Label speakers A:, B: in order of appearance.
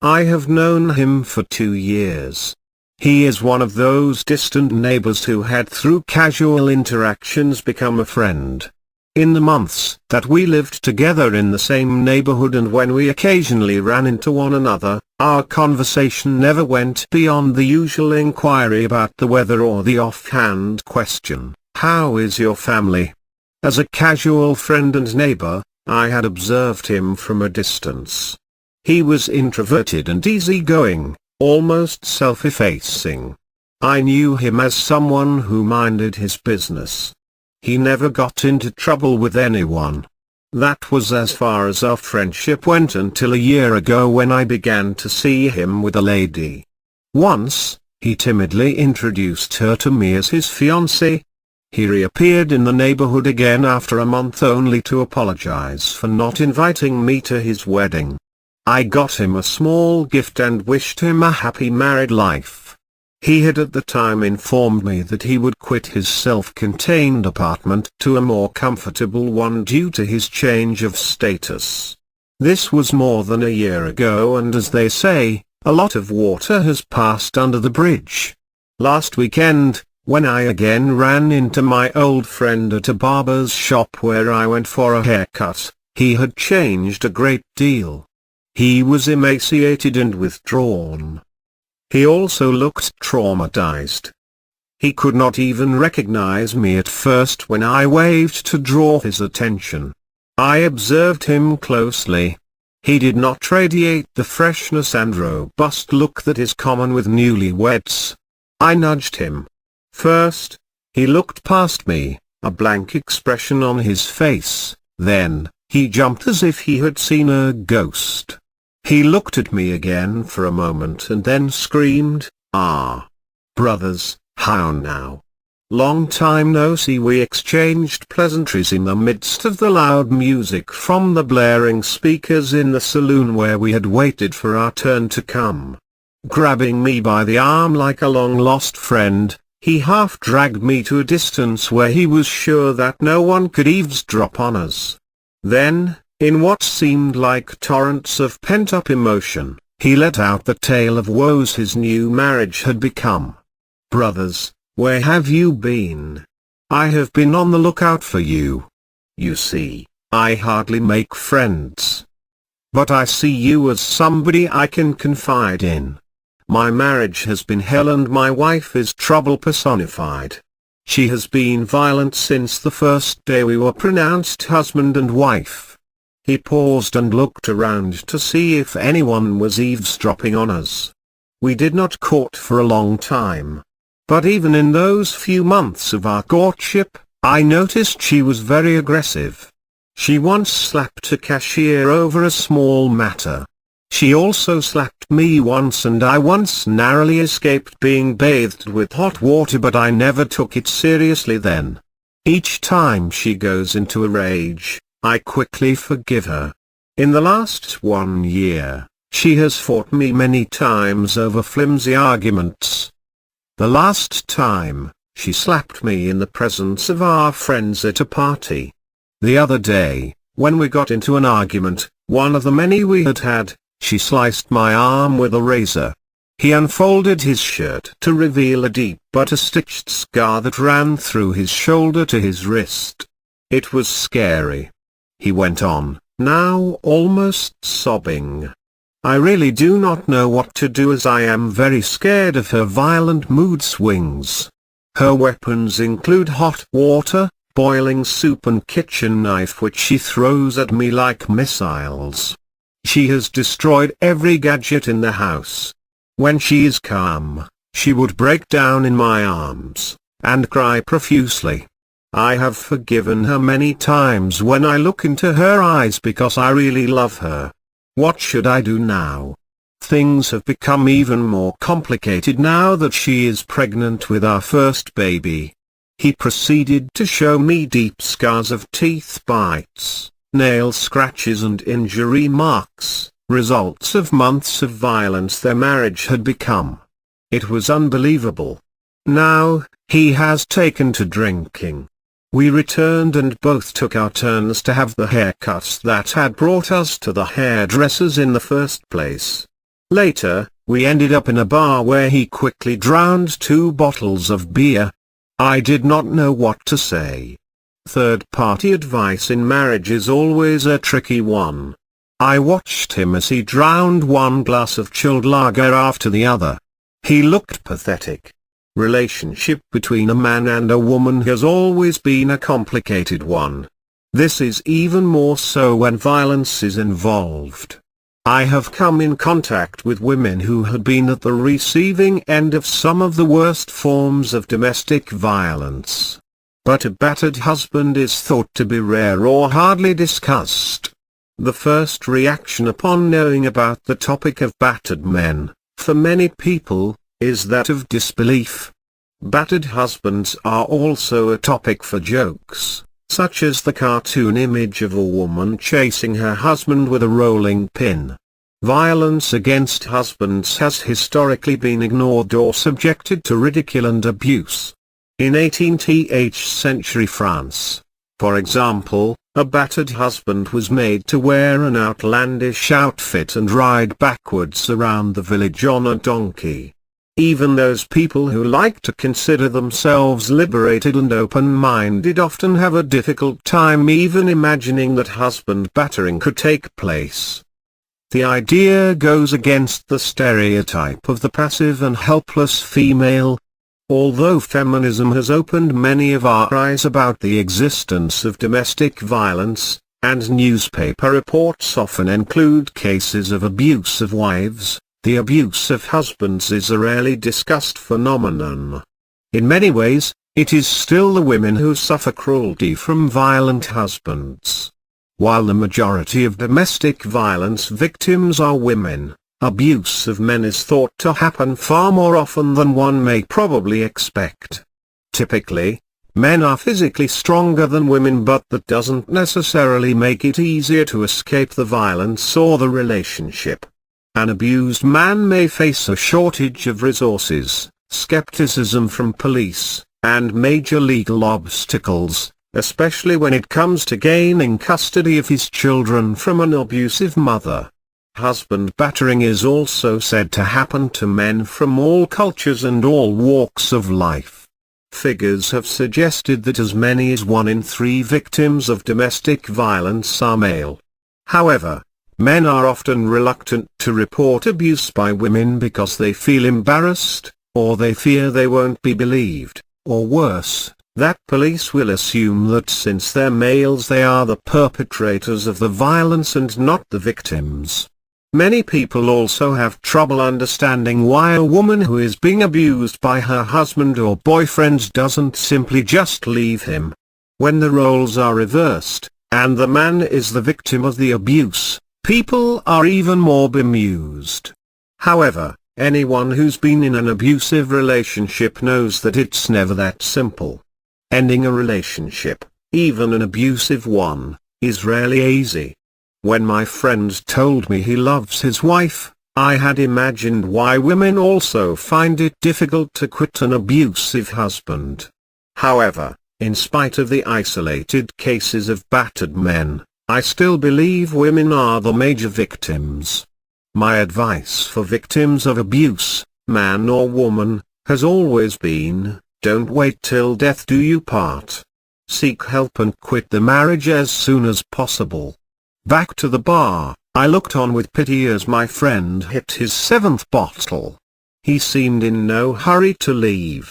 A: I have known him for 2 years. He is one of those distant neighbors who had through casual interactions become a friend. In the months that we lived together in the same neighborhood and when we occasionally ran into one another, our conversation never went beyond the usual inquiry about the weather or the offhand question, "How is your family?" As a casual friend and neighbor, I had observed him from a distance. He was introverted and easygoing, almost self-effacing. I knew him as someone who minded his business. He never got into trouble with anyone. That was as far as our friendship went until a year ago when I began to see him with a lady. Once, he timidly introduced her to me as his fiancée. He reappeared in the neighborhood again after a month only to apologize for not inviting me to his wedding. I got him a small gift and wished him a happy married life. He had at the time informed me that he would quit his self-contained apartment to a more comfortable one due to his change of status. This was more than a year ago and as they say, a lot of water has passed under the bridge. Last weekend, when I again ran into my old friend at a barber's shop where I went for a haircut, he had changed a great deal. He was emaciated and withdrawn. He also looked traumatized. He could not even recognize me at first when I waved to draw his attention. I observed him closely. He did not radiate the freshness and robust look that is common with newlyweds. I nudged him. First, he looked past me, a blank expression on his face, then, he jumped as if he had seen a ghost. He looked at me again for a moment and then screamed, "Ah! Brothers, how now? Long time no see." We exchanged pleasantries in the midst of the loud music from the blaring speakers in the saloon where we had waited for our turn to come. Grabbing me by the arm like a long-lost friend, he half dragged me to a distance where he was sure that no one could eavesdrop on us. Then, in what seemed like torrents of pent-up emotion, he let out the tale of woes his new marriage had become. "Brothers, where have you been? I have been on the lookout for you. You see, I hardly make friends. But I see you as somebody I can confide in. My marriage has been hell and my wife is trouble personified. She has been violent since the first day we were pronounced husband and wife." He paused and looked around to see if anyone was eavesdropping on us. We did not court for a long time. But even in those few months of our courtship, I noticed she was very aggressive. She once slapped a cashier over a small matter. She also slapped me once and I once narrowly escaped being bathed with hot water, but I never took it seriously then. Each time she goes into a rage, I quickly forgive her. In the last 1 year, she has fought me many times over flimsy arguments. The last time, she slapped me in the presence of our friends at a party. The other day, when we got into an argument, one of the many we had had, she sliced my arm with a razor. He unfolded his shirt to reveal a deep butter-stitched scar that ran through his shoulder to his wrist. It was scary. He went on, now almost sobbing. "I really do not know what to do as I am very scared of her violent mood swings. Her weapons include hot water, boiling soup and kitchen knife which she throws at me like missiles. She has destroyed every gadget in the house. When she is calm, she would break down in my arms, and cry profusely. I have forgiven her many times when I look into her eyes because I really love her. What should I do now? Things have become even more complicated now that she is pregnant with our first baby." He proceeded to show me deep scars of teeth bites, nail scratches and injury marks, results of months of violence their marriage had become. It was unbelievable. Now, he has taken to drinking. We returned and both took our turns to have the haircuts that had brought us to the hairdressers in the first place. Later, we ended up in a bar where he quickly drowned 2 bottles of beer. I did not know what to say. Third-party advice in marriage is always a tricky one. I watched him as he drowned 1 glass of chilled lager after the other. He looked pathetic. Relationship between a man and a woman has always been a complicated one. This is even more so when violence is involved. I have come in contact with women who had been at the receiving end of some of the worst forms of domestic violence. But a battered husband is thought to be rare or hardly discussed. The first reaction upon knowing about the topic of battered men, for many people, is that of disbelief. Battered husbands are also a topic for jokes, such as the cartoon image of a woman chasing her husband with a rolling pin. Violence against husbands has historically been ignored or subjected to ridicule and abuse. In 18th century France, for example, a battered husband was made to wear an outlandish outfit and ride backwards around the village on a donkey. Even those people who like to consider themselves liberated and open-minded often have a difficult time even imagining that husband battering could take place. The idea goes against the stereotype of the passive and helpless female. Although feminism has opened many of our eyes about the existence of domestic violence, and newspaper reports often include cases of abuse of wives, the abuse of husbands is a rarely discussed phenomenon. In many ways, it is still the women who suffer cruelty from violent husbands. While the majority of domestic violence victims are women, abuse of men is thought to happen far more often than one may probably expect. Typically, men are physically stronger than women, but that doesn't necessarily make it easier to escape the violence or the relationship. An abused man may face a shortage of resources, skepticism from police, and major legal obstacles, especially when it comes to gaining custody of his children from an abusive mother. Husband battering is also said to happen to men from all cultures and all walks of life. Figures have suggested that as many as 1 in 3 victims of domestic violence are male. However, men are often reluctant to report abuse by women because they feel embarrassed, or they fear they won't be believed, or worse, that police will assume that since they're males they are the perpetrators of the violence and not the victims. Many people also have trouble understanding why a woman who is being abused by her husband or boyfriend doesn't simply just leave him. When the roles are reversed, and the man is the victim of the abuse, people are even more bemused. However, anyone who's been in an abusive relationship knows that it's never that simple. Ending a relationship, even an abusive one, is rarely easy. When my friend told me he loves his wife, I had imagined why women also find it difficult to quit an abusive husband. However, in spite of the isolated cases of battered men, I still believe women are the major victims. My advice for victims of abuse, man or woman, has always been, don't wait till death do you part. Seek help and quit the marriage as soon as possible. Back to the bar, I looked on with pity as my friend hit his 7th bottle. He seemed in no hurry to leave.